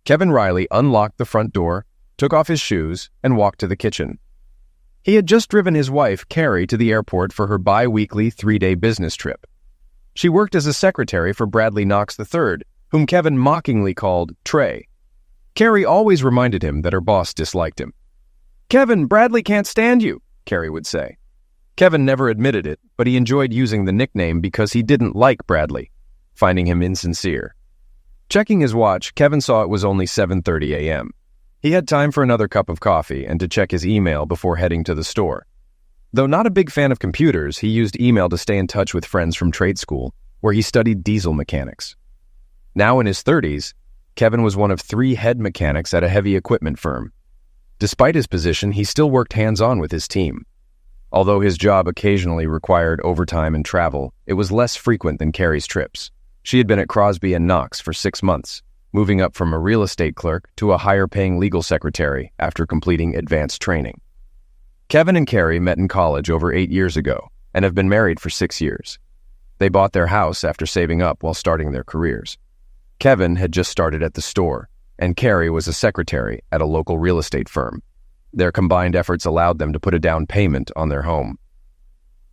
Kevin Riley unlocked the front door, took off his shoes, and walked to the kitchen. He had just driven his wife, Carrie, to the airport for her bi-weekly 3-day business trip. She worked as a secretary for Bradley Knox III, whom Kevin mockingly called Trey. Carrie always reminded him that her boss disliked him. "Kevin, Bradley can't stand you," Carrie would say. Kevin never admitted it, but he enjoyed using the nickname because he didn't like Bradley, finding him insincere. Checking his watch, Kevin saw it was only 7:30 a.m. He had time for another cup of coffee and to check his email before heading to the store. Though not a big fan of computers, he used email to stay in touch with friends from trade school, where he studied diesel mechanics. Now in his 30s, Kevin was one of 3 head mechanics at a heavy equipment firm. Despite his position, he still worked hands-on with his team. Although his job occasionally required overtime and travel, it was less frequent than Carrie's trips. She had been at Crosby & Knox for 6 months, moving up from a real estate clerk to a higher-paying legal secretary after completing advanced training. Kevin and Carrie met in college over 8 years ago and have been married for 6 years. They bought their house after saving up while starting their careers. Kevin had just started at the store, and Carrie was a secretary at a local real estate firm. Their combined efforts allowed them to put a down payment on their home.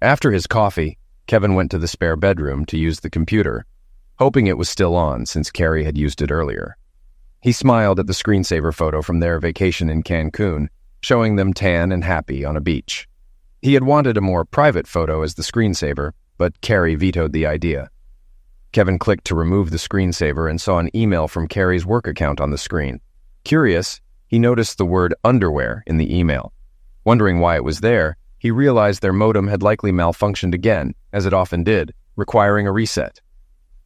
After his coffee, Kevin went to the spare bedroom to use the computer, hoping it was still on since Carrie had used it earlier. He smiled at the screensaver photo from their vacation in Cancun, showing them tan and happy on a beach. He had wanted a more private photo as the screensaver, but Carrie vetoed the idea. Kevin clicked to remove the screensaver and saw an email from Carrie's work account on the screen. Curious, he noticed the word underwear in the email. Wondering why it was there, he realized their modem had likely malfunctioned again, as it often did, requiring a reset.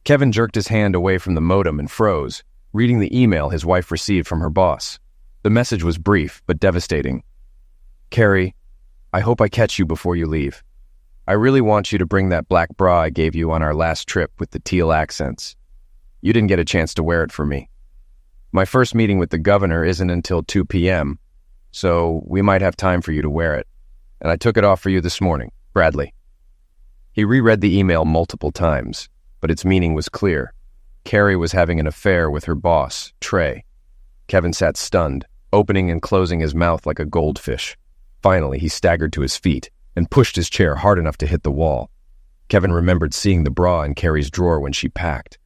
Kevin jerked his hand away from the modem and froze, reading the email his wife received from her boss. The message was brief but devastating. "Carrie, I hope I catch you before you leave. I really want you to bring that black bra I gave you on our last trip with the teal accents. You didn't get a chance to wear it for me. My first meeting with the governor isn't until 2 p.m., so we might have time for you to wear it. And I took it off for you this morning, Bradley." He reread the email multiple times, but its meaning was clear. Carrie was having an affair with her boss, Trey. Kevin sat stunned, opening and closing his mouth like a goldfish. Finally, he staggered to his feet and pushed his chair hard enough to hit the wall. Kevin remembered seeing the bra in Carrie's drawer when she packed,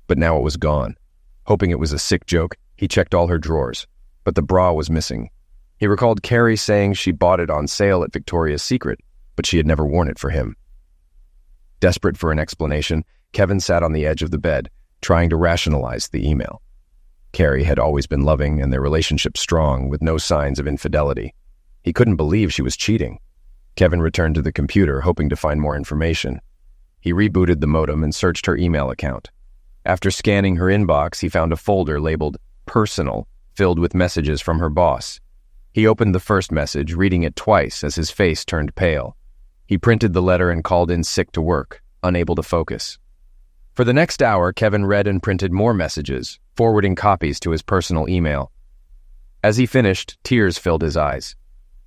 but now it was gone. Hoping it was a sick joke, he checked all her drawers, but the bra was missing. He recalled Carrie saying she bought it on sale at Victoria's Secret, but she had never worn it for him. Desperate for an explanation, Kevin sat on the edge of the bed, trying to rationalize the email. Carrie had always been loving and their relationship strong, with no signs of infidelity. He couldn't believe she was cheating. Kevin returned to the computer, hoping to find more information. He rebooted the modem and searched her email account. After scanning her inbox, he found a folder labeled Personal, filled with messages from her boss. He opened the first message, reading it twice as his face turned pale. He printed the letter and called in sick to work, unable to focus. For the next hour, Kevin read and printed more messages, forwarding copies to his personal email. As he finished, tears filled his eyes.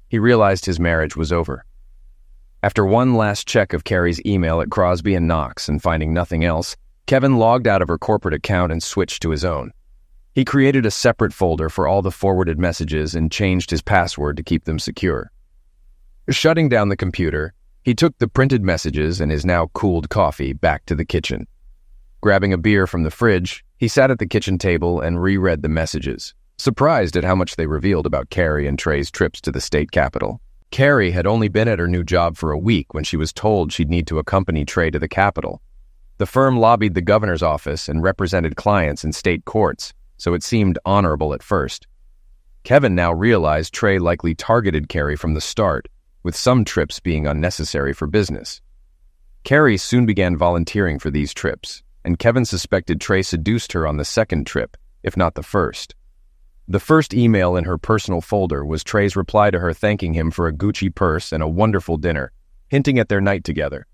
He realized his marriage was over. After one last check of Carrie's email at Crosby & Knox and finding nothing else, Kevin logged out of her corporate account and switched to his own. He created a separate folder for all the forwarded messages and changed his password to keep them secure. Shutting down the computer, he took the printed messages and his now cooled coffee back to the kitchen. Grabbing a beer from the fridge, he sat at the kitchen table and reread the messages, surprised at how much they revealed about Carrie and Trey's trips to the state capitol. Carrie had only been at her new job for a week when she was told she'd need to accompany Trey to the Capitol. The firm lobbied the governor's office and represented clients in state courts, so it seemed honorable at first. Kevin now realized Trey likely targeted Carrie from the start, with some trips being unnecessary for business. Carrie soon began volunteering for these trips, and Kevin suspected Trey seduced her on the second trip, if not the first. The first email in her personal folder was Trey's reply to her thanking him for a Gucci purse and a wonderful dinner, hinting at their night together.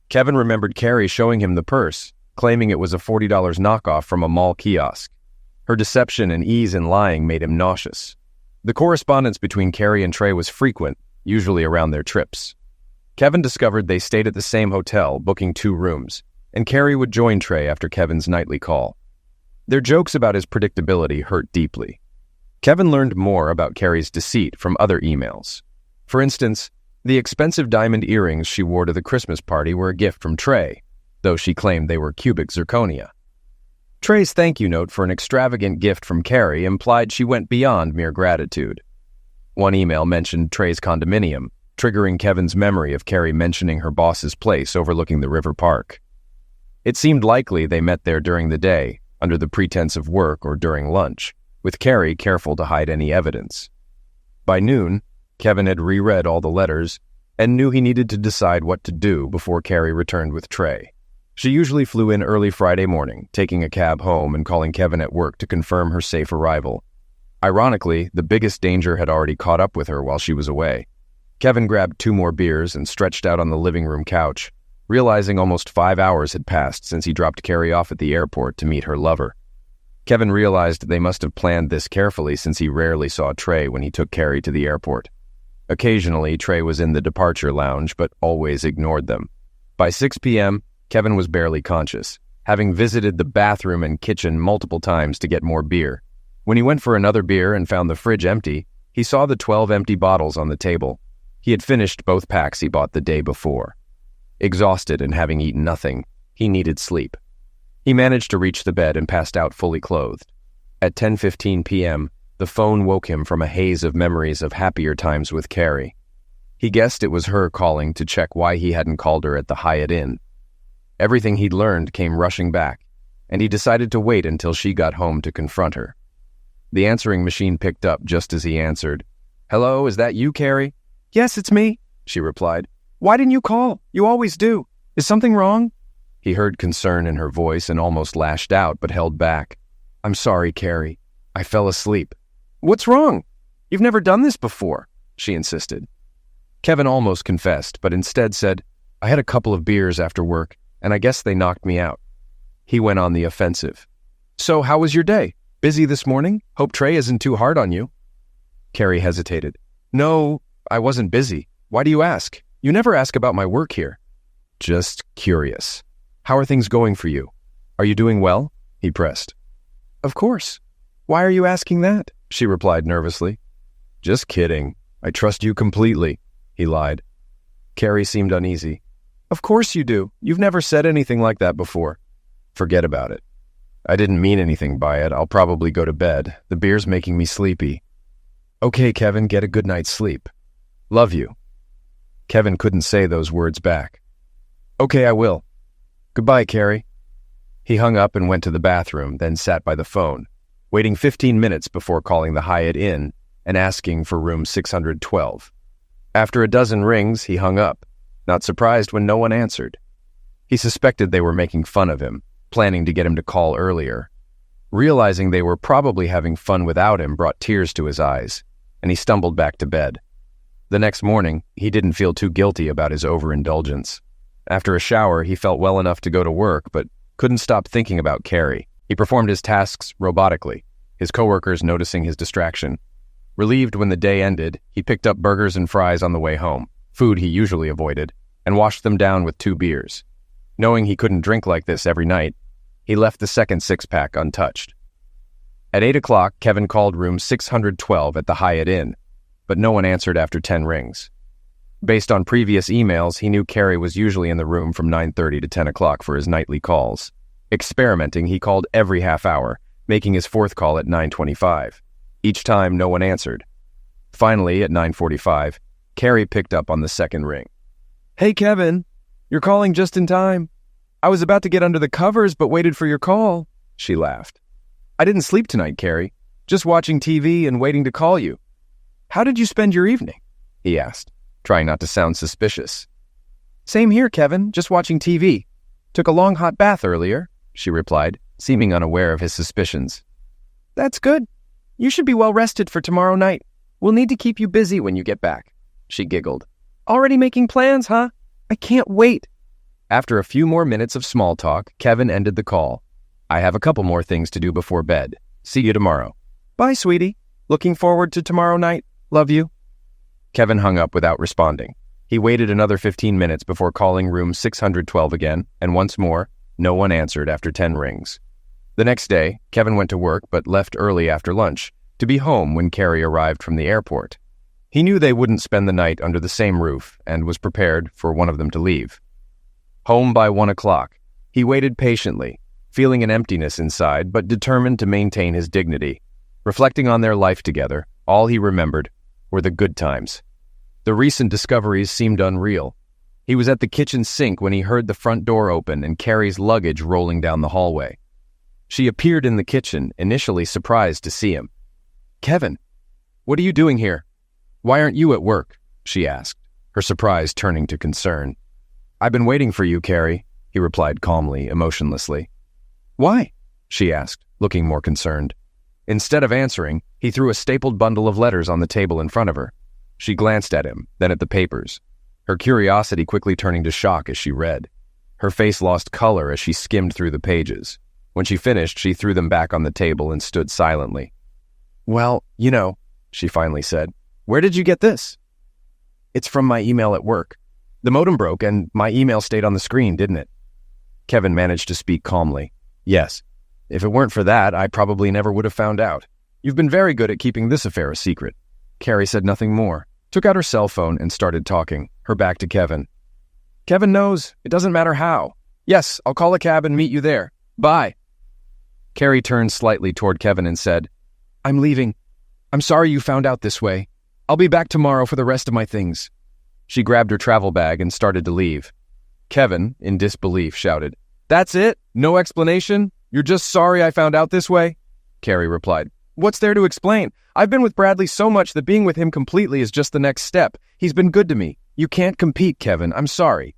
Kevin remembered Carrie showing him the purse, claiming it was a $40 knockoff from a mall kiosk. Her deception and ease in lying made him nauseous. The correspondence between Carrie and Trey was frequent, usually around their trips. Kevin discovered they stayed at the same hotel, booking 2 rooms, and Carrie would join Trey after Kevin's nightly call. Their jokes about his predictability hurt deeply. Kevin learned more about Carrie's deceit from other emails. For instance, the expensive diamond earrings she wore to the Christmas party were a gift from Trey, though she claimed they were cubic zirconia. Trey's thank you note for an extravagant gift from Carrie implied she went beyond mere gratitude. One email mentioned Trey's condominium, triggering Kevin's memory of Carrie mentioning her boss's place overlooking the river park. It seemed likely they met there during the day, under the pretense of work or during lunch, with Carrie careful to hide any evidence. By noon, Kevin had reread all the letters and knew he needed to decide what to do before Carrie returned with Trey. She usually flew in early Friday morning, taking a cab home and calling Kevin at work to confirm her safe arrival. Ironically, the biggest danger had already caught up with her while she was away. Kevin grabbed 2 more beers and stretched out on the living room couch, realizing almost 5 hours had passed since he dropped Carrie off at the airport to meet her lover. Kevin realized they must have planned this carefully since he rarely saw Trey when he took Carrie to the airport. Occasionally, Trey was in the departure lounge, but always ignored them. By 6 p.m., Kevin was barely conscious, having visited the bathroom and kitchen multiple times to get more beer. When he went for another beer and found the fridge empty, he saw the 12 empty bottles on the table. He had finished both packs he bought the day before. Exhausted and having eaten nothing, he needed sleep. He managed to reach the bed and passed out fully clothed. At 10:15 p.m., the phone woke him from a haze of memories of happier times with Carrie. He guessed it was her calling to check why he hadn't called her at the Hyatt Inn. Everything he'd learned came rushing back, and he decided to wait until she got home to confront her. The answering machine picked up just as he answered. "Hello, is that you, Carrie?" "Yes, it's me," she replied. "Why didn't you call? You always do. Is something wrong?" He heard concern in her voice and almost lashed out, but held back. "I'm sorry, Carrie. I fell asleep." "What's wrong? You've never done this before," she insisted. Kevin almost confessed, but instead said, "I had a couple of beers after work, and I guess they knocked me out." He went on the offensive. "So how was your day? Busy this morning? Hope Trey isn't too hard on you." Carrie hesitated. "No, I wasn't busy. Why do you ask? You never ask about my work here." "Just curious. How are things going for you? Are you doing well?" he pressed. "Of course. Why are you asking that?" she replied nervously. "Just kidding. I trust you completely," he lied. Carrie seemed uneasy. "Of course you do. You've never said anything like that before." "Forget about it. I didn't mean anything by it. I'll probably go to bed. The beer's making me sleepy." "Okay, Kevin, get a good night's sleep. Love you." Kevin couldn't say those words back. "Okay, I will. Goodbye, Carrie." He hung up and went to the bathroom, then sat by the phone, waiting 15 minutes before calling the Hyatt Inn and asking for room 612. After a dozen rings, he hung up, not surprised when no one answered. He suspected they were making fun of him, planning to get him to call earlier. Realizing they were probably having fun without him brought tears to his eyes, and he stumbled back to bed. The next morning, he didn't feel too guilty about his overindulgence. After a shower, he felt well enough to go to work, but couldn't stop thinking about Carrie. He performed his tasks robotically, his coworkers noticing his distraction. Relieved when the day ended, he picked up burgers and fries on the way home, food he usually avoided, and washed them down with 2 beers. Knowing he couldn't drink like this every night, he left the second 6-pack untouched. At 8 o'clock, Kevin called room 612 at the Hyatt Inn, but no one answered after 10 rings. Based on previous emails, he knew Carrie was usually in the room from 9:30 to 10 o'clock for his nightly calls. Experimenting, he called every half hour, making his 4th call at 9:25. Each time, no one answered. Finally, at 9:45, Carrie picked up on the second ring. "Hey, Kevin, you're calling just in time. I was about to get under the covers but waited for your call," she laughed. "I didn't sleep tonight, Carrie. Just watching TV and waiting to call you." "How did you spend your evening?" he asked, trying not to sound suspicious. "Same here, Kevin, just watching TV. Took a long hot bath earlier," she replied, seeming unaware of his suspicions. "That's good. You should be well rested for tomorrow night. We'll need to keep you busy when you get back," she giggled. "Already making plans, huh? I can't wait." After a few more minutes of small talk, Kevin ended the call. "I have a couple more things to do before bed. See you tomorrow." "Bye, sweetie. Looking forward to tomorrow night. Love you." Kevin hung up without responding. He waited another 15 minutes before calling room 612 again, and once more, no one answered after 10 rings. The next day, Kevin went to work but left early after lunch to be home when Carrie arrived from the airport. He knew they wouldn't spend the night under the same roof and was prepared for one of them to leave. Home by 1 o'clock, he waited patiently, feeling an emptiness inside but determined to maintain his dignity. Reflecting on their life together, all he remembered were the good times. The recent discoveries seemed unreal. He was at the kitchen sink when he heard the front door open and Carrie's luggage rolling down the hallway. She appeared in the kitchen, initially surprised to see him. "Kevin, what are you doing here? Why aren't you at work?" she asked, her surprise turning to concern. "I've been waiting for you, Carrie," he replied calmly, emotionlessly. "Why?" she asked, looking more concerned. Instead of answering, he threw a stapled bundle of letters on the table in front of her. She glanced at him, then at the papers, her curiosity quickly turning to shock as she read. Her face lost color as she skimmed through the pages. When she finished, she threw them back on the table and stood silently. "Well, she finally said. "Where did you get this?" "It's from my email at work. The modem broke and my email stayed on the screen, didn't it?" Kevin managed to speak calmly. "Yes. If it weren't for that, I probably never would have found out. You've been very good at keeping this affair a secret." Carrie said nothing more, took out her cell phone and started talking, her back to Kevin. "Kevin knows. It doesn't matter how. Yes, I'll call a cab and meet you there. Bye." Carrie turned slightly toward Kevin and said, "I'm leaving. I'm sorry you found out this way. I'll be back tomorrow for the rest of my things." She grabbed her travel bag and started to leave. Kevin, in disbelief, shouted, "That's it? No explanation? You're just sorry I found out this way?" Carrie replied, "What's there to explain? I've been with Bradley so much that being with him completely is just the next step. He's been good to me. You can't compete, Kevin. I'm sorry."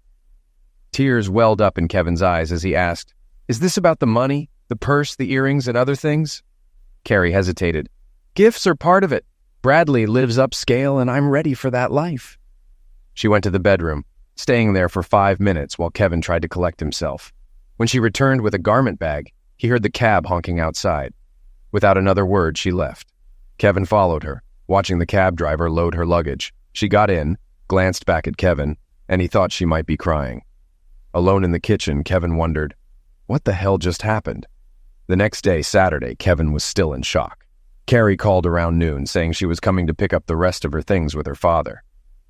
Tears welled up in Kevin's eyes as he asked, "Is this about the money, the purse, the earrings, and other things?" Carrie hesitated. "Gifts are part of it. Bradley lives upscale and I'm ready for that life." She went to the bedroom, staying there for 5 minutes while Kevin tried to collect himself. When she returned with a garment bag, he heard the cab honking outside. Without another word, she left. Kevin followed her, watching the cab driver load her luggage. She got in, glanced back at Kevin, and he thought she might be crying. Alone in the kitchen, Kevin wondered, what the hell just happened? The next day, Saturday, Kevin was still in shock. Carrie called around noon, saying she was coming to pick up the rest of her things with her father.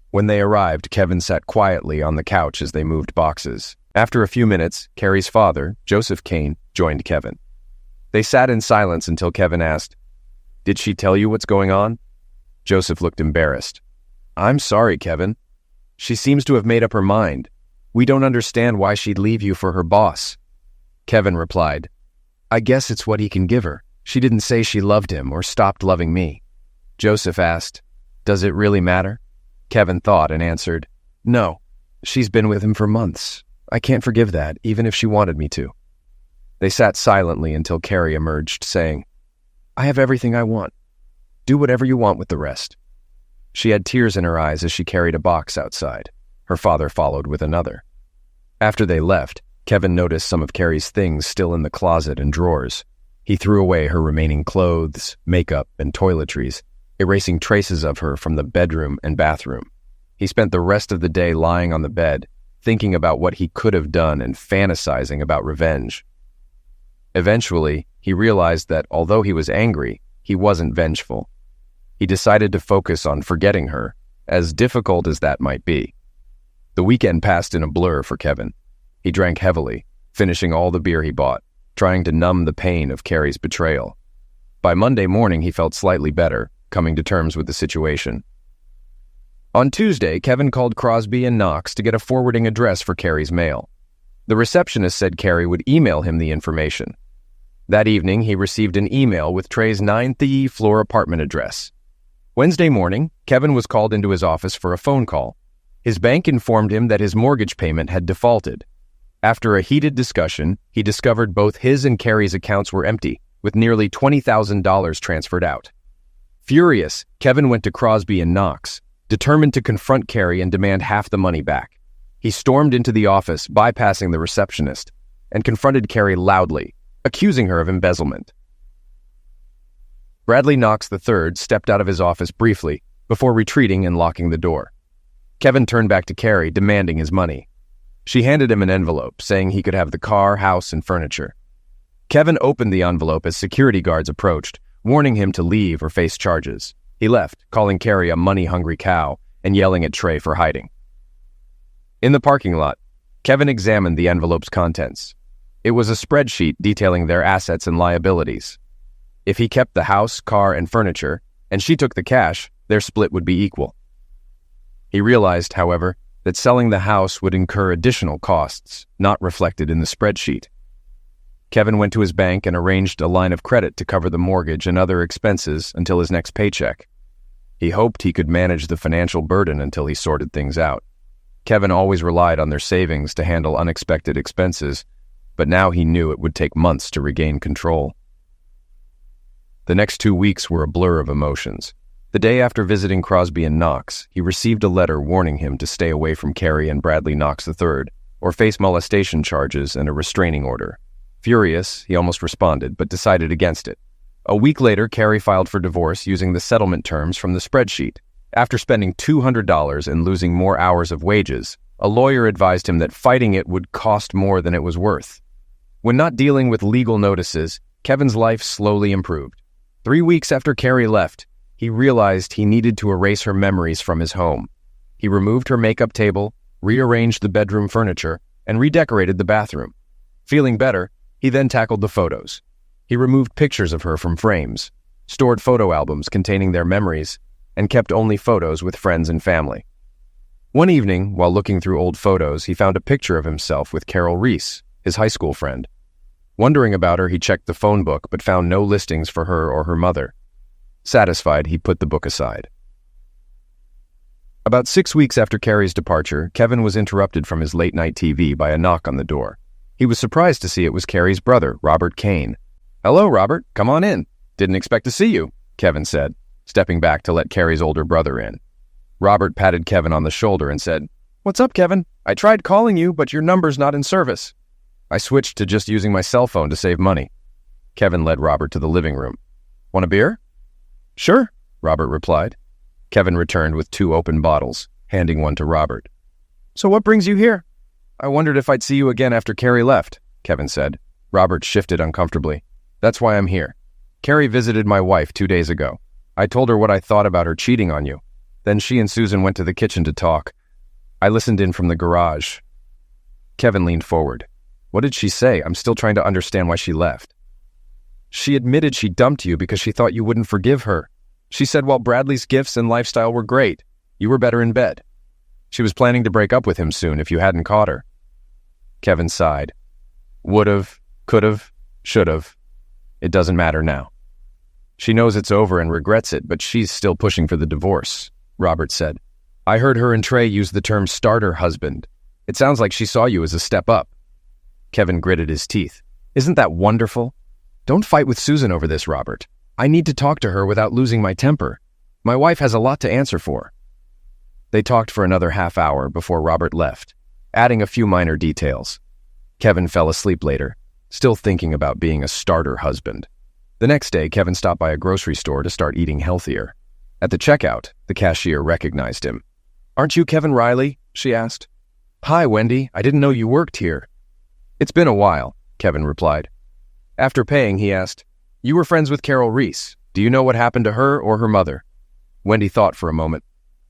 When they arrived, Kevin sat quietly on the couch as they moved boxes. After a few minutes, Carrie's father, Joseph Kane, joined Kevin. They sat in silence until Kevin asked, "Did she tell you what's going on?" Joseph looked embarrassed. "I'm sorry, Kevin. She seems to have made up her mind. We don't understand why she'd leave you for her boss." Kevin replied, "I guess it's what he can give her. She didn't say she loved him or stopped loving me." Joseph asked, "Does it really matter?" Kevin thought and answered, "No. She's been with him for months. I can't forgive that, even if she wanted me to." They sat silently until Carrie emerged, saying, "I have everything I want. Do whatever you want with the rest." She had tears in her eyes as she carried a box outside. Her father followed with another. After they left, Kevin noticed some of Carrie's things still in the closet and drawers. He threw away her remaining clothes, makeup, and toiletries, erasing traces of her from the bedroom and bathroom. He spent the rest of the day lying on the bed, thinking about what he could have done and fantasizing about revenge. Eventually, he realized that although he was angry, he wasn't vengeful. He decided to focus on forgetting her, as difficult as that might be. The weekend passed in a blur for Kevin. He drank heavily, finishing all the beer he bought, trying to numb the pain of Carrie's betrayal. By Monday morning, he felt slightly better, coming to terms with the situation. On Tuesday, Kevin called Crosby and Knox to get a forwarding address for Carrie's mail. The receptionist said Carrie would email him the information. That evening, he received an email with Trey's 9th floor apartment address. Wednesday morning, Kevin was called into his office for a phone call. His bank informed him that his mortgage payment had defaulted. After a heated discussion, he discovered both his and Carrie's accounts were empty, with nearly $20,000 transferred out. Furious, Kevin went to Crosby and Knox, determined to confront Carrie and demand half the money back. He stormed into the office, bypassing the receptionist, and confronted Carrie loudly, accusing her of embezzlement. Bradley Knox III stepped out of his office briefly before retreating and locking the door. Kevin turned back to Carrie, demanding his money. She handed him an envelope, saying he could have the car, house, and furniture. Kevin opened the envelope as security guards approached, warning him to leave or face charges. He left, calling Carrie a money-hungry cow and yelling at Trey for hiding. In the parking lot, Kevin examined the envelope's contents. It was a spreadsheet detailing their assets and liabilities. If he kept the house, car, and furniture, and she took the cash, their split would be equal. He realized, however, that selling the house would incur additional costs, not reflected in the spreadsheet. Kevin went to his bank and arranged a line of credit to cover the mortgage and other expenses until his next paycheck. He hoped he could manage the financial burden until he sorted things out. Kevin always relied on their savings to handle unexpected expenses, but now he knew it would take months to regain control. The next 2 weeks were a blur of emotions. The day after visiting Crosby and Knox, he received a letter warning him to stay away from Carrie and Bradley Knox III, or face molestation charges and a restraining order. Furious, he almost responded, but decided against it. A week later, Carrie filed for divorce using the settlement terms from the spreadsheet. After spending $200 and losing more hours of wages, a lawyer advised him that fighting it would cost more than it was worth. When not dealing with legal notices, Kevin's life slowly improved. 3 weeks after Carrie left, he realized he needed to erase her memories from his home. He removed her makeup table, rearranged the bedroom furniture, and redecorated the bathroom. Feeling better, he then tackled the photos. He removed pictures of her from frames, stored photo albums containing their memories, and kept only photos with friends and family. One evening, while looking through old photos, he found a picture of himself with Carol Reese, his high school friend. Wondering about her, he checked the phone book but found no listings for her or her mother. Satisfied, he put the book aside. About 6 weeks after Carrie's departure, Kevin was interrupted from his late-night TV by a knock on the door. He was surprised to see it was Carrie's brother, Robert Kane. "Hello, Robert. Come on in. Didn't expect to see you," Kevin said, stepping back to let Carrie's older brother in. Robert patted Kevin on the shoulder and said, "What's up, Kevin? I tried calling you, but your number's not in service." "I switched to just using my cell phone to save money." Kevin led Robert to the living room. "Want a beer?" "Sure," Robert replied. Kevin returned with 2 open bottles, handing one to Robert. "So what brings you here?" "I wondered if I'd see you again after Carrie left," Kevin said. Robert shifted uncomfortably. "That's why I'm here. Carrie visited my wife 2 days ago. I told her what I thought about her cheating on you. Then she and Susan went to the kitchen to talk. I listened in from the garage." Kevin leaned forward. "What did she say? I'm still trying to understand why she left." "She admitted she dumped you because she thought you wouldn't forgive her. She said while Bradley's gifts and lifestyle were great, you were better in bed. She was planning to break up with him soon if you hadn't caught her." Kevin sighed. "Would've, could've, should've. It doesn't matter now. She knows it's over and regrets it, but she's still pushing for the divorce," Robert said. "I heard her and Trey use the term starter husband. It sounds like she saw you as a step up." Kevin gritted his teeth. "Isn't that wonderful? Don't fight with Susan over this, Robert. I need to talk to her without losing my temper. My wife has a lot to answer for." They talked for another half hour before Robert left, adding a few minor details. Kevin fell asleep later, still thinking about being a starter husband. The next day, Kevin stopped by a grocery store to start eating healthier. At the checkout, the cashier recognized him. "Aren't you Kevin Riley?" she asked. "Hi, Wendy. I didn't know you worked here." "It's been a while," Kevin replied. After paying, he asked, "You were friends with Carol Reese. Do you know what happened to her or her mother?" Wendy thought for a moment.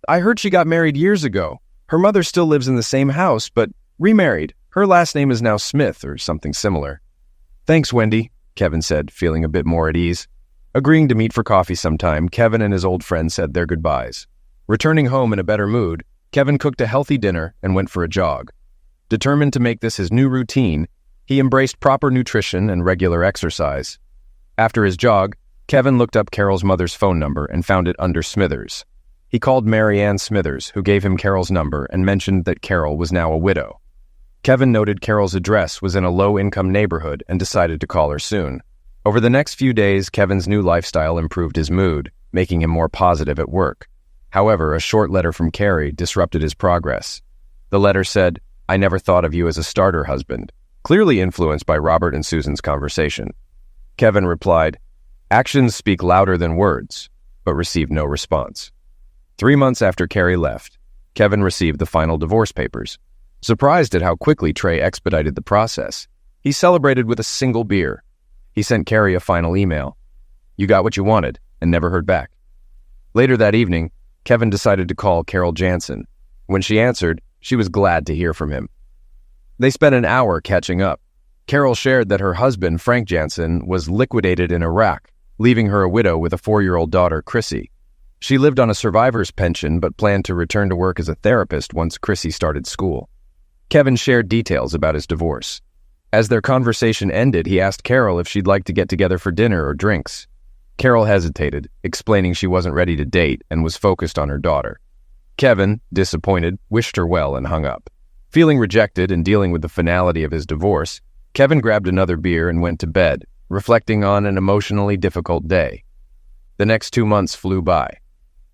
"I heard she got married years ago. Her mother still lives in the same house, but remarried. Her last name is now Smith or something similar." "Thanks, Wendy," Kevin said, feeling a bit more at ease. Agreeing to meet for coffee sometime, Kevin and his old friend said their goodbyes. Returning home in a better mood, Kevin cooked a healthy dinner and went for a jog. Determined to make this his new routine, he embraced proper nutrition and regular exercise. After his jog, Kevin looked up Carol's mother's phone number and found it under Smithers. He called Mary Ann Smithers, who gave him Carol's number and mentioned that Carol was now a widow. Kevin noted Carol's address was in a low-income neighborhood and decided to call her soon. Over the next few days, Kevin's new lifestyle improved his mood, making him more positive at work. However, a short letter from Carrie disrupted his progress. The letter said, "I never thought of you as a starter husband," clearly influenced by Robert and Susan's conversation. Kevin replied, "Actions speak louder than words," but received no response. 3 months after Carrie left, Kevin received the final divorce papers. Surprised at how quickly Trey expedited the process, he celebrated with a single beer. He sent Carrie a final email. "You got what you wanted," and never heard back. Later that evening, Kevin decided to call Carol Jansen. When she answered, she was glad to hear from him. They spent an hour catching up. Carol shared that her husband, Frank Jansen, was liquidated in Iraq, leaving her a widow with a 4-year-old daughter, Chrissy. She lived on a survivor's pension but planned to return to work as a therapist once Chrissy started school. Kevin shared details about his divorce. As their conversation ended, he asked Carol if she'd like to get together for dinner or drinks. Carol hesitated, explaining she wasn't ready to date and was focused on her daughter. Kevin, disappointed, wished her well and hung up. Feeling rejected and dealing with the finality of his divorce, Kevin grabbed another beer and went to bed, reflecting on an emotionally difficult day. The next 2 months flew by.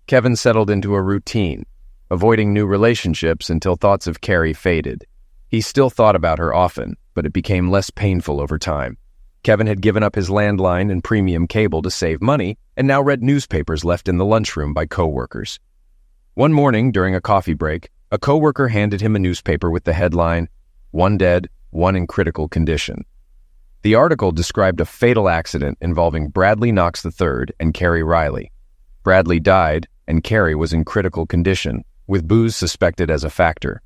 Kevin settled into a routine, avoiding new relationships until thoughts of Carrie faded. He still thought about her often, but it became less painful over time. Kevin had given up his landline and premium cable to save money and now read newspapers left in the lunchroom by coworkers. One morning, during a coffee break, a coworker handed him a newspaper with the headline, "One dead, one in critical condition." The article described a fatal accident involving Bradley Knox III and Carrie Riley. Bradley died, and Carrie was in critical condition, with booze suspected as a factor.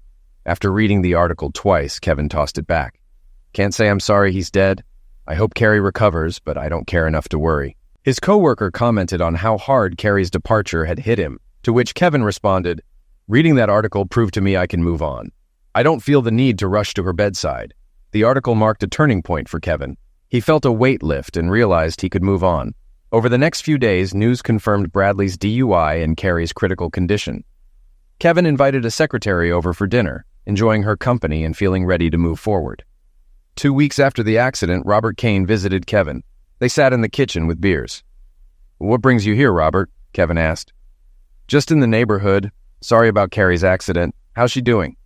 After reading the article twice, Kevin tossed it back. "Can't say I'm sorry he's dead. I hope Carrie recovers, but I don't care enough to worry." His coworker commented on how hard Carrie's departure had hit him, to which Kevin responded, "Reading that article proved to me I can move on. I don't feel the need to rush to her bedside." The article marked a turning point for Kevin. He felt a weight lift and realized he could move on. Over the next few days, news confirmed Bradley's DUI and Carrie's critical condition. Kevin invited a secretary over for dinner, enjoying her company and feeling ready to move forward. 2 weeks after the accident, Robert Kane visited Kevin. They sat in the kitchen with beers. "What brings you here, Robert?" Kevin asked. "Just in the neighborhood. Sorry about Carrie's accident. How's she doing?"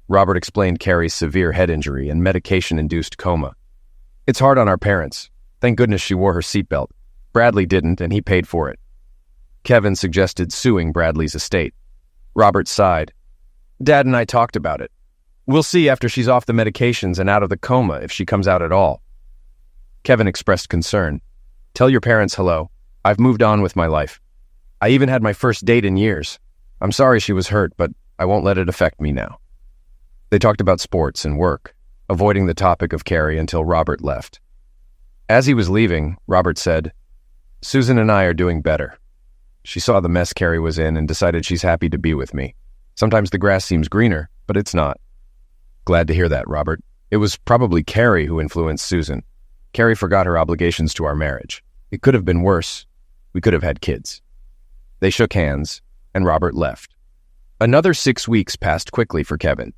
Robert explained Carrie's severe head injury and medication-induced coma. "It's hard on our parents. Thank goodness she wore her seatbelt. Bradley didn't, and he paid for it." Kevin suggested suing Bradley's estate. Robert sighed. "Dad and I talked about it. We'll see after she's off the medications and out of the coma if she comes out at all." Kevin expressed concern. "Tell your parents hello. I've moved on with my life. I even had my first date in years. I'm sorry she was hurt, but I won't let it affect me now." They talked about sports and work, avoiding the topic of Carrie until Robert left. As he was leaving, Robert said, "Susan and I are doing better. She saw the mess Carrie was in and decided she's happy to be with me. Sometimes the grass seems greener, but it's not." "Glad to hear that, Robert. It was probably Carrie who influenced Susan. Carrie forgot her obligations to our marriage. It could have been worse. We could have had kids." They shook hands, and Robert left. Another 6 weeks passed quickly for Kevin.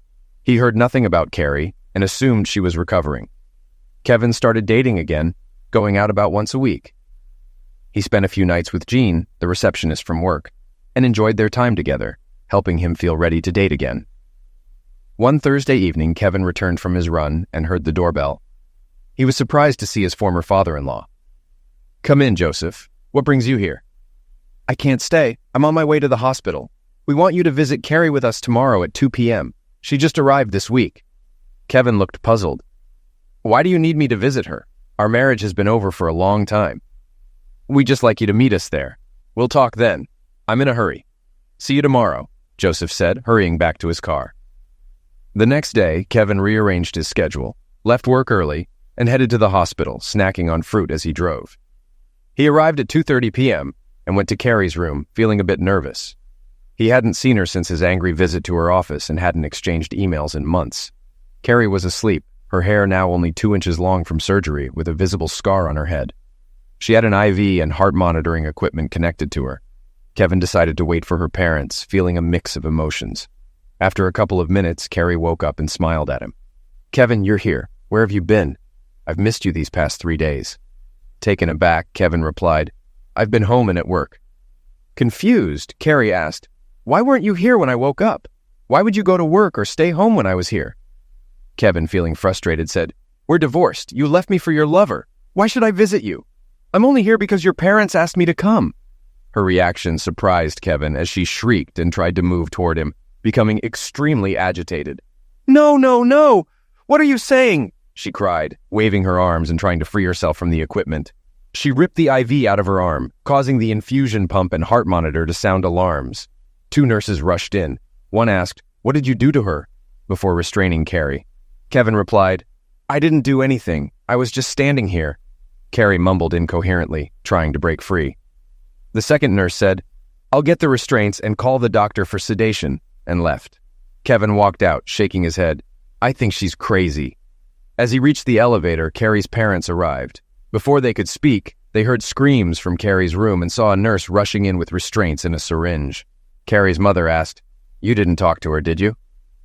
He heard nothing about Carrie and assumed she was recovering. Kevin started dating again, going out about once a week. He spent a few nights with Jean, the receptionist from work, and enjoyed their time together, helping him feel ready to date again. One Thursday evening, Kevin returned from his run and heard the doorbell. He was surprised to see his former father-in-law. "Come in, Joseph. What brings you here?" "I can't stay. I'm on my way to the hospital. We want you to visit Carrie with us tomorrow at 2 p.m. She just arrived this week." Kevin looked puzzled. "Why do you need me to visit her? Our marriage has been over for a long time." "We'd just like you to meet us there. We'll talk then. I'm in a hurry." "See you tomorrow," Joseph said, hurrying back to his car. The next day, Kevin rearranged his schedule, left work early, and headed to the hospital, snacking on fruit as he drove. He arrived at 2:30 p.m. and went to Carrie's room, feeling a bit nervous. He hadn't seen her since his angry visit to her office and hadn't exchanged emails in months. Carrie was asleep, her hair now only 2 inches long from surgery, with a visible scar on her head. She had an IV and heart monitoring equipment connected to her. Kevin decided to wait for her parents, feeling a mix of emotions. After a couple of minutes, Carrie woke up and smiled at him. "Kevin, you're here. Where have you been? I've missed you these past 3 days." Taken aback, Kevin replied, "I've been home and at work." Confused, Carrie asked, "Why weren't you here when I woke up? Why would you go to work or stay home when I was here?" Kevin, feeling frustrated, said, "We're divorced. You left me for your lover. Why should I visit you? I'm only here because your parents asked me to come." Her reaction surprised Kevin as she shrieked and tried to move toward him, becoming extremely agitated. "No, no, no! What are you saying? she cried, waving her arms and trying to free herself from the equipment. She ripped the IV out of her arm, causing the infusion pump and heart monitor to sound alarms. 2 nurses rushed in. One asked, "What did you do to her?" before restraining Carrie. Kevin replied, "I didn't do anything. I was just standing here." Carrie mumbled incoherently, trying to break free. The second nurse said, "I'll get the restraints and call the doctor for sedation," and left. Kevin walked out, shaking his head. "I think she's crazy." As he reached the elevator, Carrie's parents arrived. Before they could speak, they heard screams from Carrie's room and saw a nurse rushing in with restraints and a syringe. Carrie's mother asked, "You didn't talk to her, did you?"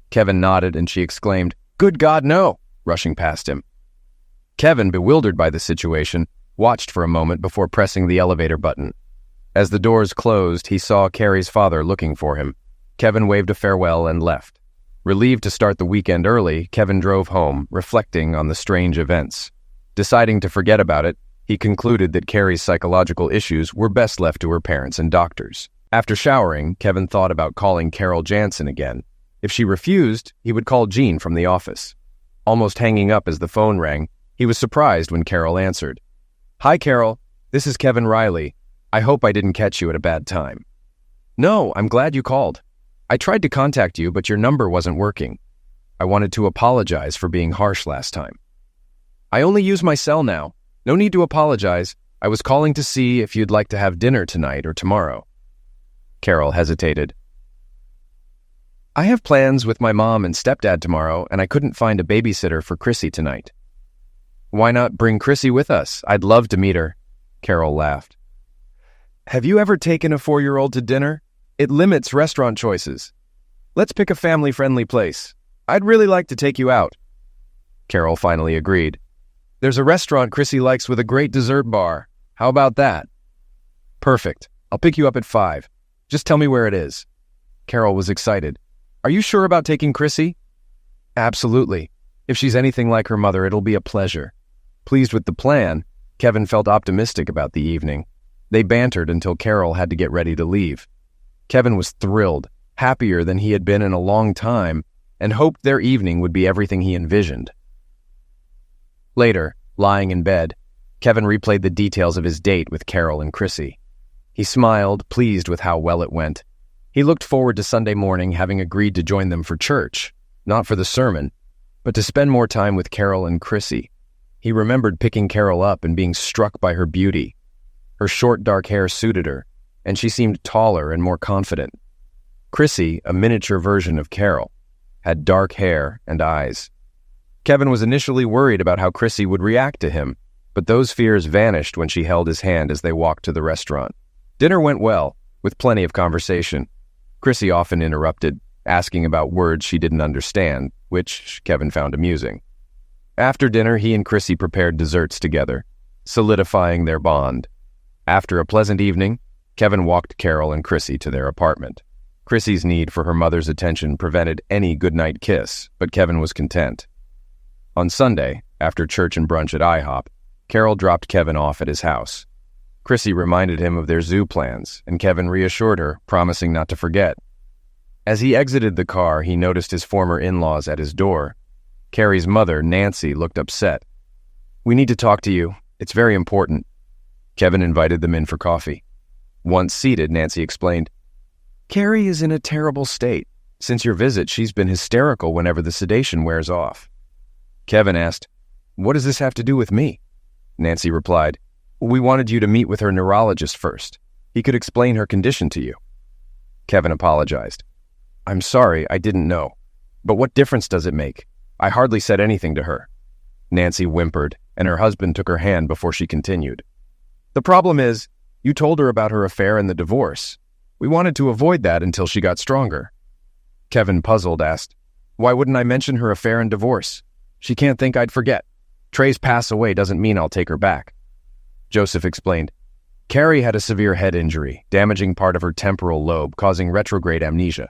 Kevin nodded and she exclaimed, "Good God, no!" rushing past him. Kevin, bewildered by the situation, watched for a moment before pressing the elevator button. As the doors closed, he saw Carrie's father looking for him. Kevin waved a farewell and left. Relieved to start the weekend early, Kevin drove home, reflecting on the strange events. Deciding to forget about it, he concluded that Carrie's psychological issues were best left to her parents and doctors. After showering, Kevin thought about calling Carol Jansen again. If she refused, he would call Jean from the office. Almost hanging up as the phone rang, he was surprised when Carol answered. "Hi, Carol. This is Kevin Riley. I hope I didn't catch you at a bad time." "No, I'm glad you called. I tried to contact you, but your number wasn't working. I wanted to apologize for being harsh last time." "I only use my cell now. No need to apologize. I was calling to see if you'd like to have dinner tonight or tomorrow." Carol hesitated. "I have plans with my mom and stepdad tomorrow, and I couldn't find a babysitter for Chrissy tonight." "Why not bring Chrissy with us? I'd love to meet her." Carol laughed. "Have you ever taken a 4-year-old to dinner? It limits restaurant choices. Let's pick a family-friendly place. I'd really like to take you out." Carol finally agreed. "There's a restaurant Chrissy likes with a great dessert bar. How about that?" "Perfect. I'll pick you up at 5. Just tell me where it is." Carol was excited. "Are you sure about taking Chrissy?" "Absolutely. If she's anything like her mother, it'll be a pleasure." Pleased with the plan, Kevin felt optimistic about the evening. They bantered until Carol had to get ready to leave. Kevin was thrilled, happier than he had been in a long time, and hoped their evening would be everything he envisioned. Later, lying in bed, Kevin replayed the details of his date with Carol and Chrissy. He smiled, pleased with how well it went. He looked forward to Sunday morning, having agreed to join them for church, not for the sermon, but to spend more time with Carol and Chrissy. He remembered picking Carol up and being struck by her beauty. Her short dark hair suited her, and she seemed taller and more confident. Chrissy, a miniature version of Carol, had dark hair and eyes. Kevin was initially worried about how Chrissy would react to him, but those fears vanished when she held his hand as they walked to the restaurant. Dinner went well, with plenty of conversation. Chrissy often interrupted, asking about words she didn't understand, which Kevin found amusing. After dinner, he and Chrissy prepared desserts together, solidifying their bond. After a pleasant evening, Kevin walked Carol and Chrissy to their apartment. Chrissy's need for her mother's attention prevented any goodnight kiss, but Kevin was content. On Sunday, after church and brunch at IHOP, Carol dropped Kevin off at his house. Chrissy reminded him of their zoo plans, and Kevin reassured her, promising not to forget. As he exited the car, he noticed his former in-laws at his door. Carrie's mother, Nancy, looked upset. "We need to talk to you. It's very important." Kevin invited them in for coffee. Once seated, Nancy explained, "Carrie is in a terrible state. Since your visit, she's been hysterical whenever the sedation wears off." Kevin asked, "What does this have to do with me?" Nancy replied, "We wanted you to meet with her neurologist first. He could explain her condition to you." Kevin apologized. "I'm sorry, I didn't know. But what difference does it make? I hardly said anything to her." Nancy whimpered, and her husband took her hand before she continued. "The problem is, you told her about her affair and the divorce. We wanted to avoid that until she got stronger." Kevin, puzzled, asked, "Why wouldn't I mention her affair and divorce? She can't think I'd forget. Trey's pass away doesn't mean I'll take her back." Joseph explained, "Carrie had a severe head injury, damaging part of her temporal lobe, causing retrograde amnesia."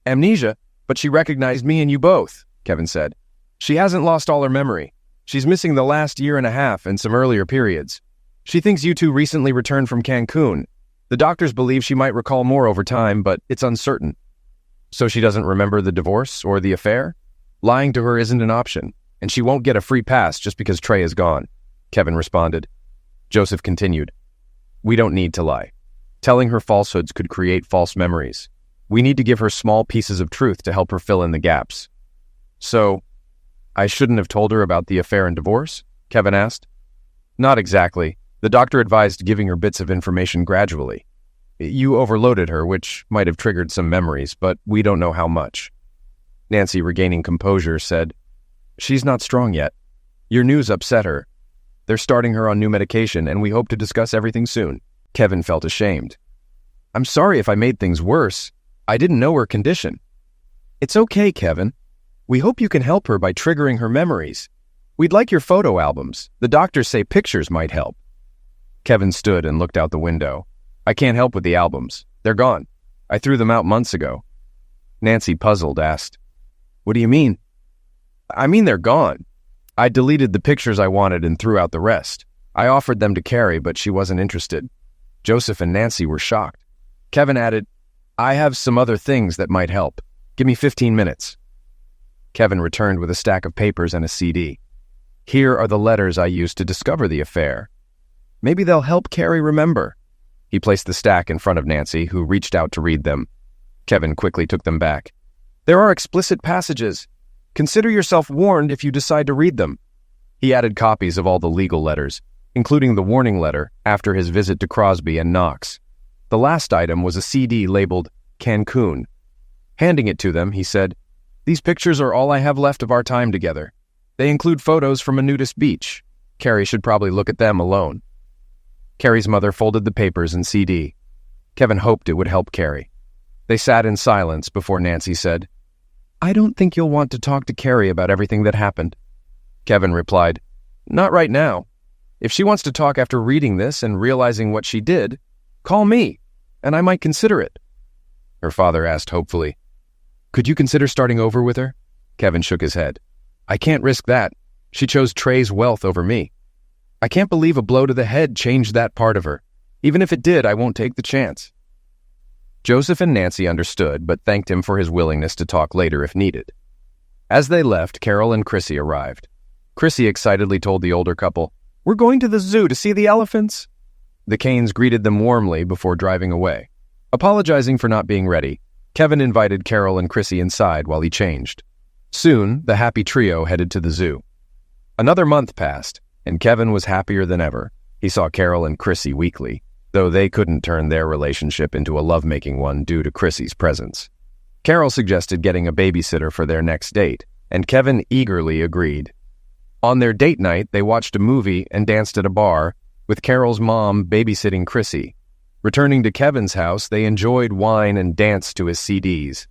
"Amnesia? But she recognized me and you both," Kevin said. "She hasn't lost all her memory. She's missing the last year and a half and some earlier periods. She thinks you two recently returned from Cancun. The doctors believe she might recall more over time, but it's uncertain." "So she doesn't remember the divorce or the affair? Lying to her isn't an option. and she won't get a free pass just because Trey is gone, Kevin responded. Joseph continued, "We don't need to lie. Telling her falsehoods could create false memories. We need to give her small pieces of truth to help her fill in the gaps." "So, I shouldn't have told her about the affair and divorce?" Kevin asked. "Not exactly. The doctor advised giving her bits of information gradually. You overloaded her, which might have triggered some memories, but we don't know how much." Nancy, regaining composure, said, "She's not strong yet. Your news upset her. They're starting her on new medication, and we hope to discuss everything soon." Kevin felt ashamed. "I'm sorry if I made things worse. I didn't know her condition." "It's okay, Kevin. We hope you can help her by triggering her memories. We'd like your photo albums. The doctors say pictures might help." Kevin stood and looked out the window. "I can't help with the albums. They're gone. I threw them out months ago." Nancy, puzzled, asked, "What do you mean?" "I mean they're gone. I deleted the pictures I wanted and threw out the rest. I offered them to Carrie, but she wasn't interested." Joseph and Nancy were shocked. Kevin added, "I have some other things that might help. Give me 15 minutes. Kevin returned with a stack of papers and a CD. "Here are the letters I used to discover the affair. Maybe they'll help Carrie remember." He placed the stack in front of Nancy, who reached out to read them. Kevin quickly took them back. "There are explicit passages. Consider yourself warned if you decide to read them." He added copies of all the legal letters, including the warning letter after his visit to Crosby and Knox. The last item was a CD labeled Cancun. Handing it to them, he said, "These pictures are all I have left of our time together. They include photos from a nudist beach. Carrie should probably look at them alone." Carrie's mother folded the papers and CD. Kevin hoped it would help Carrie. They sat in silence before Nancy said, "I don't think you'll want to talk to Carrie about everything that happened." Kevin replied, "Not right now. If she wants to talk after reading this and realizing what she did, call me, and I might consider it." Her father asked hopefully, "Could you consider starting over with her?" Kevin shook his head. "I can't risk that. She chose Trey's wealth over me. I can't believe a blow to the head changed that part of her. Even if it did, I won't take the chance." Joseph and Nancy understood, but thanked him for his willingness to talk later if needed. As they left, Carol and Chrissy arrived. Chrissy excitedly told the older couple, "We're going to the zoo to see the elephants." The Canes greeted them warmly before driving away. Apologizing for not being ready, Kevin invited Carol and Chrissy inside while he changed. Soon, the happy trio headed to the zoo. Another month passed, and Kevin was happier than ever. He saw Carol and Chrissy weekly, though they couldn't turn their relationship into a lovemaking one due to Chrissy's presence. Carol suggested getting a babysitter for their next date, and Kevin eagerly agreed. On their date night, they watched a movie and danced at a bar, with Carol's mom babysitting Chrissy. Returning to Kevin's house, they enjoyed wine and danced to his CDs.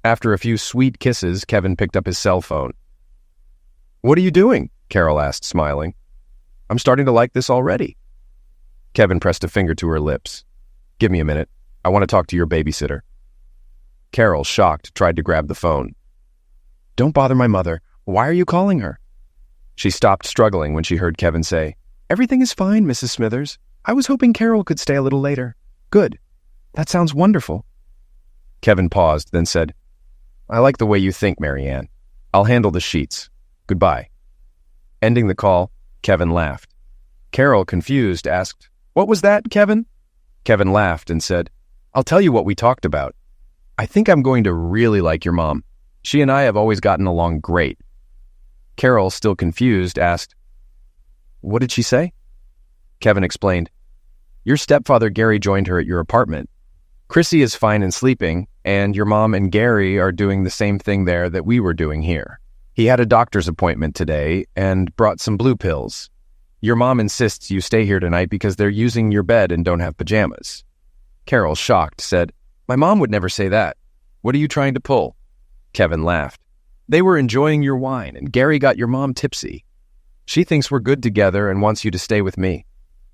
After a few sweet kisses, Kevin picked up his cell phone. "What are you doing?" Carol asked, smiling. "I'm starting to like this already." Kevin pressed a finger to her lips. "Give me a minute. I want to talk to your babysitter." Carol, shocked, tried to grab the phone. "Don't bother my mother. Why are you calling her?" She stopped struggling when she heard Kevin say, "Everything is fine, Mrs. Smithers. I was hoping Carol could stay a little later." "Good. That sounds wonderful." Kevin paused, then said, "I like the way you think, Marianne. I'll handle the sheets. Goodbye." Ending the call, Kevin laughed. Carol, confused, asked, "What was that, Kevin?" Kevin laughed and said, "I'll tell you what we talked about. I think I'm going to really like your mom. She and I have always gotten along great." Carol, still confused, asked, "What did she say?" Kevin explained, "Your stepfather Gary joined her at your apartment. Chrissy is fine and sleeping, and your mom and Gary are doing the same thing there that we were doing here. He had a doctor's appointment today and brought some blue pills. Your mom insists you stay here tonight because they're using your bed and don't have pajamas." Carol, shocked, said, "My mom would never say that. What are you trying to pull?" Kevin laughed. "They were enjoying your wine, and Gary got your mom tipsy. She thinks we're good together and wants you to stay with me.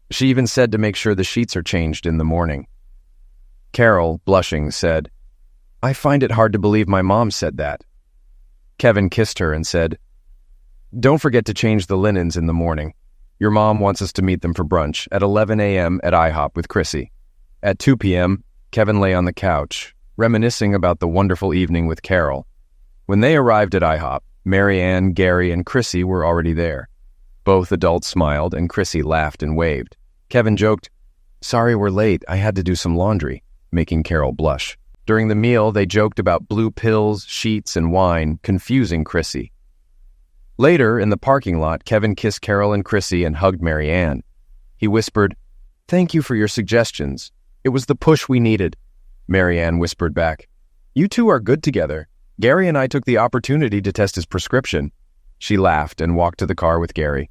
She even said to make sure the sheets are changed in the morning." Carol, blushing, said, "I find it hard to believe my mom said that." Kevin kissed her and said, "Don't forget to change the linens in the morning. Your mom wants us to meet them for brunch at 11 a.m. at IHOP with Chrissy." At 2 p.m., Kevin lay on the couch, reminiscing about the wonderful evening with Carol. When they arrived at IHOP, Mary Ann, Gary, and Chrissy were already there. Both adults smiled, and Chrissy laughed and waved. Kevin joked, "Sorry we're late, I had to do some laundry," making Carol blush. During the meal, they joked about blue pills, sheets, and wine, confusing Chrissy. Later, in the parking lot, Kevin kissed Carol and Chrissy and hugged Mary Ann. He whispered, "Thank you for your suggestions. It was the push we needed." Mary Ann whispered back, "You two are good together. Gary and I took the opportunity to test his prescription." She laughed and walked to the car with Gary.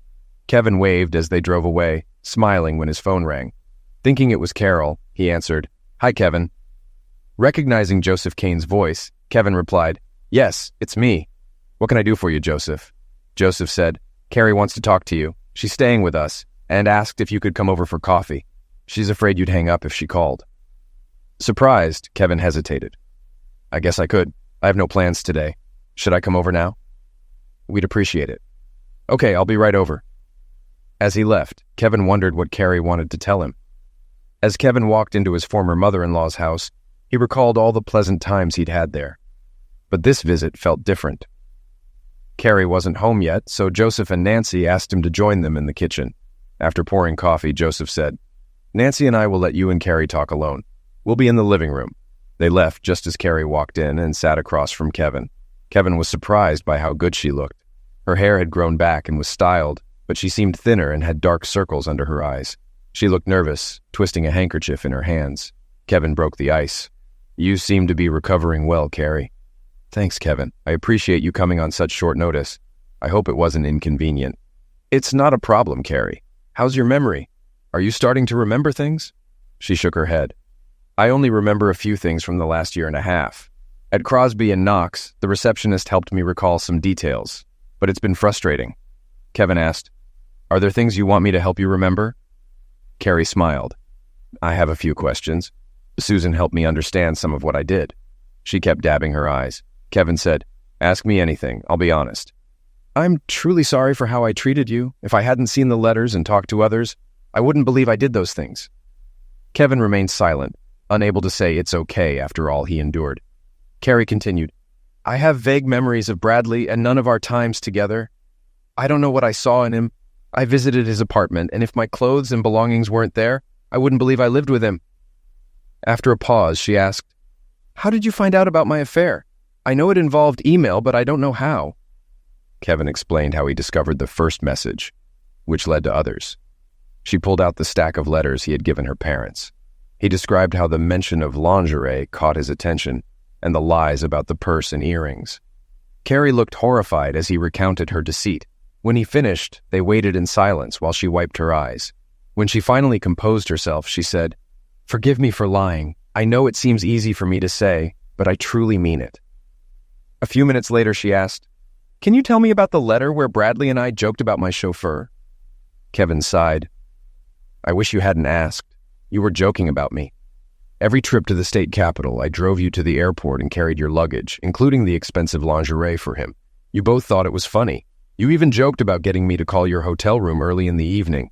Kevin waved as they drove away, smiling when his phone rang. Thinking it was Carol, he answered, "Hi, Kevin." Recognizing Joseph Kane's voice, Kevin replied, "Yes, it's me. What can I do for you, Joseph?" Joseph said, "Carrie wants to talk to you. She's staying with us, and asked if you could come over for coffee. She's afraid you'd hang up if she called." Surprised, Kevin hesitated. "I guess I could. I have no plans today. Should I come over now?" "We'd appreciate it." "Okay, I'll be right over." As he left, Kevin wondered what Carrie wanted to tell him. As Kevin walked into his former mother-in-law's house, he recalled all the pleasant times he'd had there. But this visit felt different. Carrie wasn't home yet, so Joseph and Nancy asked him to join them in the kitchen. After pouring coffee, Joseph said, "Nancy and I will let you and Carrie talk alone. We'll be in the living room." They left just as Carrie walked in and sat across from Kevin. Kevin was surprised by how good she looked. Her hair had grown back and was styled, but she seemed thinner and had dark circles under her eyes. She looked nervous, twisting a handkerchief in her hands. Kevin broke the ice. "You seem to be recovering well, Carrie." "Thanks, Kevin. I appreciate you coming on such short notice. I hope it wasn't inconvenient." "It's not a problem, Carrie. How's your memory? Are you starting to remember things?" She shook her head. "I only remember a few things from the last year and a half. At Crosby and Knox, the receptionist helped me recall some details, but it's been frustrating." Kevin asked, "Are there things you want me to help you remember?" Carrie smiled. "I have a few questions. Susan helped me understand some of what I did." She kept dabbing her eyes. Kevin said, "Ask me anything, I'll be honest." "I'm truly sorry for how I treated you. If I hadn't seen the letters and talked to others, I wouldn't believe I did those things." Kevin remained silent, unable to say it's okay after all he endured. Carrie continued, "I have vague memories of Bradley and none of our times together. I don't know what I saw in him. I visited his apartment, and if my clothes and belongings weren't there, I wouldn't believe I lived with him." After a pause, she asked, "How did you find out about my affair? I know it involved email, but I don't know how." Kevin explained how he discovered the first message, which led to others. She pulled out the stack of letters he had given her parents. He described how the mention of lingerie caught his attention, and the lies about the purse and earrings. Carrie looked horrified as he recounted her deceit. When he finished, they waited in silence while she wiped her eyes. When she finally composed herself, she said, "Forgive me for lying. I know it seems easy for me to say, but I truly mean it." A few minutes later, she asked, "Can you tell me about the letter where Bradley and I joked about my chauffeur?" Kevin sighed. "I wish you hadn't asked. You were joking about me. Every trip to the state capitol, I drove you to the airport and carried your luggage, including the expensive lingerie for him. You both thought it was funny. You even joked about getting me to call your hotel room early in the evening."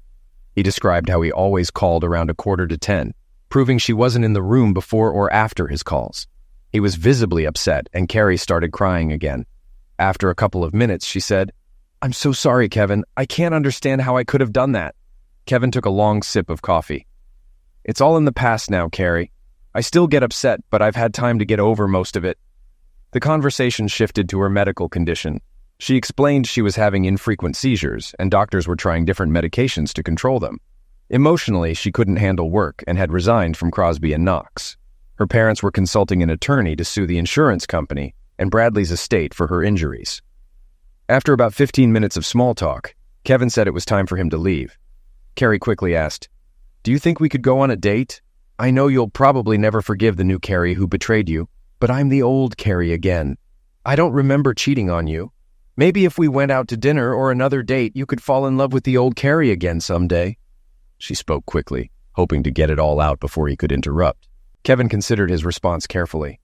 He described how he always called around 9:45, proving she wasn't in the room before or after his calls. He was visibly upset, and Carrie started crying again. After a couple of minutes, she said, "I'm so sorry, Kevin. I can't understand how I could have done that." Kevin took a long sip of coffee. "It's all in the past now, Carrie. I still get upset, but I've had time to get over most of it." The conversation shifted to her medical condition. She explained she was having infrequent seizures, and doctors were trying different medications to control them. Emotionally, she couldn't handle work and had resigned from Crosby and Knox. Her parents were consulting an attorney to sue the insurance company and Bradley's estate for her injuries. After about 15 minutes of small talk, Kevin said it was time for him to leave. Carrie quickly asked, "Do you think we could go on a date? I know you'll probably never forgive the new Carrie who betrayed you, but I'm the old Carrie again. I don't remember cheating on you. Maybe if we went out to dinner or another date, you could fall in love with the old Carrie again someday." She spoke quickly, hoping to get it all out before he could interrupt. Kevin considered his response carefully.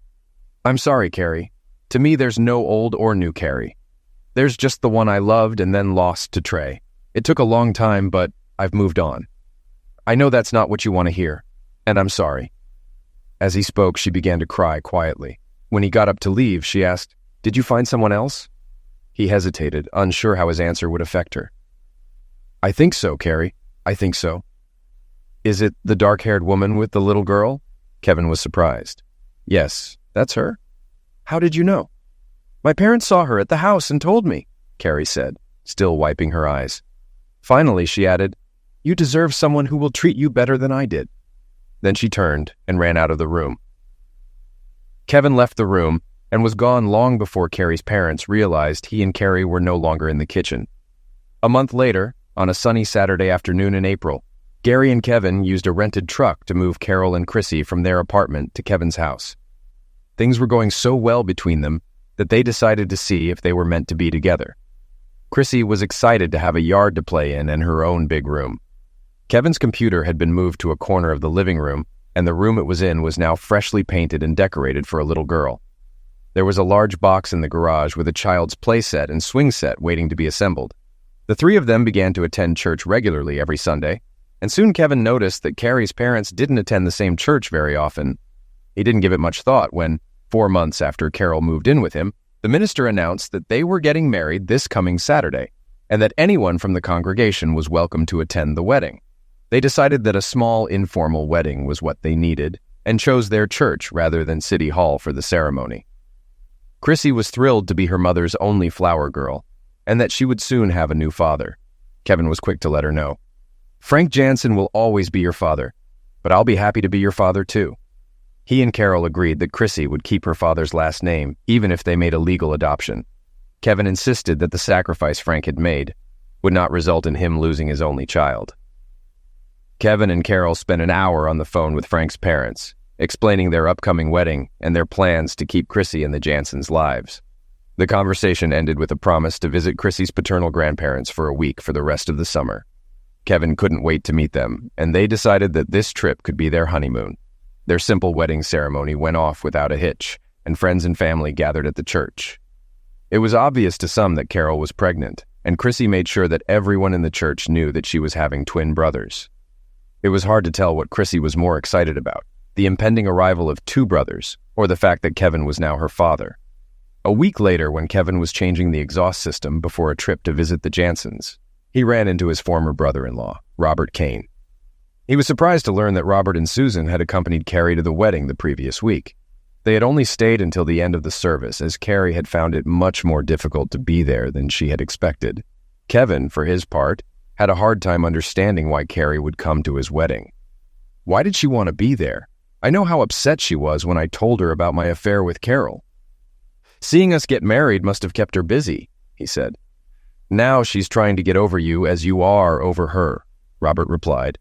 "I'm sorry, Carrie. To me, there's no old or new Carrie. There's just the one I loved and then lost to Trey. It took a long time, but I've moved on. I know that's not what you want to hear, and I'm sorry." As he spoke, she began to cry quietly. When he got up to leave, she asked, "Did you find someone else?" He hesitated, unsure how his answer would affect her. "I think so, Carrie. I think so." "Is it the dark-haired woman with the little girl?" Kevin was surprised. "Yes, that's her." "How did you know?" "My parents saw her at the house and told me," Carrie said, still wiping her eyes. Finally, she added, "You deserve someone who will treat you better than I did." Then she turned and ran out of the room. Kevin left the room and was gone long before Carrie's parents realized he and Carrie were no longer in the kitchen. A month later, on a sunny Saturday afternoon in April, Gary and Kevin used a rented truck to move Carol and Chrissy from their apartment to Kevin's house. Things were going so well between them that they decided to see if they were meant to be together. Chrissy was excited to have a yard to play in and her own big room. Kevin's computer had been moved to a corner of the living room, and the room it was in was now freshly painted and decorated for a little girl. There was a large box in the garage with a child's play set and swing set waiting to be assembled. The three of them began to attend church regularly every Sunday, and soon Kevin noticed that Carrie's parents didn't attend the same church very often. He didn't give it much thought when, 4 months after Carol moved in with him, the minister announced that they were getting married this coming Saturday, and that anyone from the congregation was welcome to attend the wedding. They decided that a small, informal wedding was what they needed, and chose their church rather than City Hall for the ceremony. Chrissy was thrilled to be her mother's only flower girl, and that she would soon have a new father. Kevin was quick to let her know. "Frank Jansen will always be your father, but I'll be happy to be your father too." He and Carol agreed that Chrissy would keep her father's last name, even if they made a legal adoption. Kevin insisted that the sacrifice Frank had made would not result in him losing his only child. Kevin and Carol spent an hour on the phone with Frank's parents, explaining their upcoming wedding and their plans to keep Chrissy and the Jansens' lives. The conversation ended with a promise to visit Chrissy's paternal grandparents for a week for the rest of the summer. Kevin couldn't wait to meet them, and they decided that this trip could be their honeymoon. Their simple wedding ceremony went off without a hitch, and friends and family gathered at the church. It was obvious to some that Carol was pregnant, and Chrissy made sure that everyone in the church knew that she was having twin brothers. It was hard to tell what Chrissy was more excited about, the impending arrival of 2 brothers, or the fact that Kevin was now her father. A week later, when Kevin was changing the exhaust system before a trip to visit the Jansens, he ran into his former brother-in-law, Robert Kane. He was surprised to learn that Robert and Susan had accompanied Carrie to the wedding the previous week. They had only stayed until the end of the service, as Carrie had found it much more difficult to be there than she had expected. Kevin, for his part, had a hard time understanding why Carrie would come to his wedding. "Why did she want to be there? I know how upset she was when I told her about my affair with Carol." "Seeing us get married must have kept her busy," he said. "Now she's trying to get over you as you are over her," Robert replied.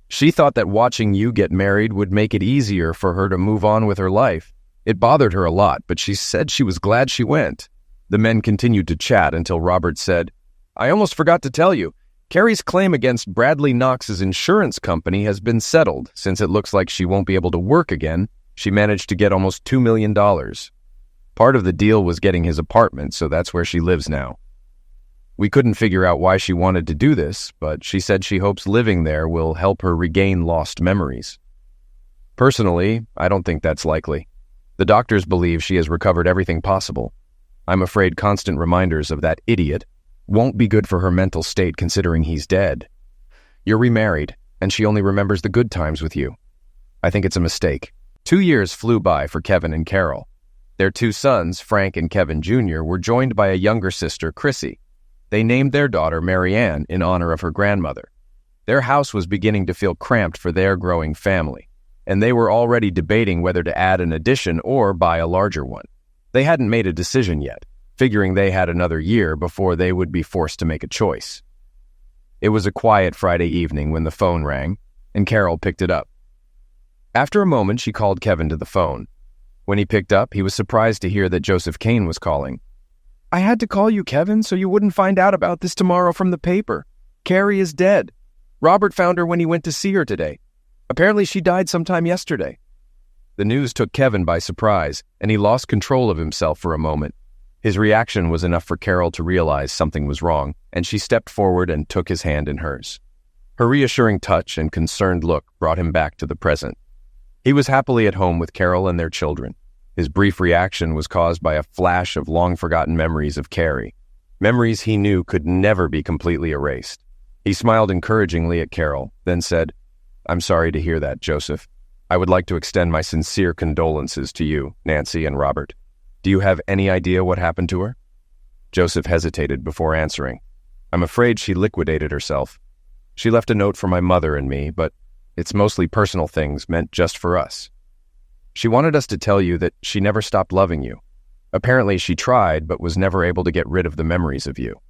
"She thought that watching you get married would make it easier for her to move on with her life. It bothered her a lot, but she said she was glad she went." The men continued to chat until Robert said, "I almost forgot to tell you, Carrie's claim against Bradley Knox's insurance company has been settled. Since it looks like she won't be able to work again, she managed to get almost $2 million. Part of the deal was getting his apartment, so that's where she lives now. We couldn't figure out why she wanted to do this, but she said she hopes living there will help her regain lost memories. Personally, I don't think that's likely. The doctors believe she has recovered everything possible. I'm afraid constant reminders of that idiot won't be good for her mental state considering he's dead. You're remarried, and she only remembers the good times with you. I think it's a mistake." 2 years flew by for Kevin and Carol. Their 2 sons, Frank and Kevin Jr., were joined by a younger sister, Chrissy. They named their daughter Marianne in honor of her grandmother. Their house was beginning to feel cramped for their growing family, and they were already debating whether to add an addition or buy a larger one. They hadn't made a decision yet, figuring they had another year before they would be forced to make a choice. It was a quiet Friday evening when the phone rang, and Carol picked it up. After a moment, she called Kevin to the phone. When he picked up, he was surprised to hear that Joseph Kane was calling. "I had to call you, Kevin, so you wouldn't find out about this tomorrow from the paper. Carrie is dead. Robert found her when he went to see her today. Apparently she died sometime yesterday." The news took Kevin by surprise, and he lost control of himself for a moment. His reaction was enough for Carol to realize something was wrong, and she stepped forward and took his hand in hers. Her reassuring touch and concerned look brought him back to the present. He was happily at home with Carol and their children. His brief reaction was caused by a flash of long-forgotten memories of Carrie. memories he knew could never be completely erased. He smiled encouragingly at Carol, then said, "I'm sorry to hear that, Joseph. I would like to extend my sincere condolences to you, Nancy and Robert. Do you have any idea what happened to her?" Joseph hesitated before answering. "I'm afraid she liquidated herself. She left a note for my mother and me, but it's mostly personal things meant just for us. She wanted us to tell you that she never stopped loving you. Apparently she tried, but was never able to get rid of the memories of you.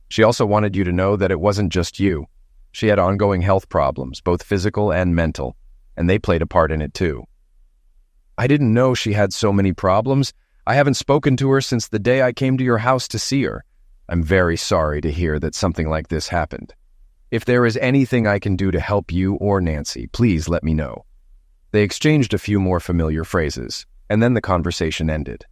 She also wanted you to know that it wasn't just you. She had ongoing health problems, both physical and mental, and they played a part in it too." "I didn't know she had so many problems. I haven't spoken to her since the day I came to your house to see her. I'm very sorry to hear that something like this happened. If there is anything I can do to help you or Nancy, please let me know." They exchanged a few more familiar phrases, and then the conversation ended.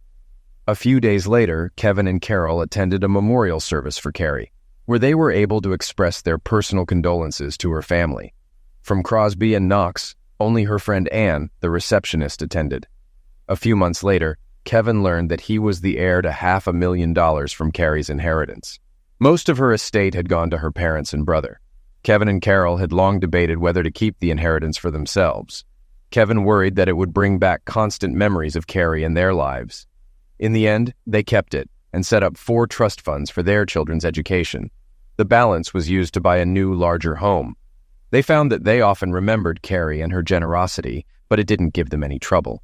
A few days later, Kevin and Carol attended a memorial service for Carrie, where they were able to express their personal condolences to her family. From Crosby and Knox, only her friend Anne, the receptionist, attended. A few months later, Kevin learned that he was the heir to $500,000 from Carrie's inheritance. Most of her estate had gone to her parents and brother. Kevin and Carol had long debated whether to keep the inheritance for themselves. Kevin worried that it would bring back constant memories of Carrie and their lives. In the end, they kept it and set up 4 trust funds for their children's education. The balance was used to buy a new, larger home. They found that they often remembered Carrie and her generosity, but it didn't give them any trouble.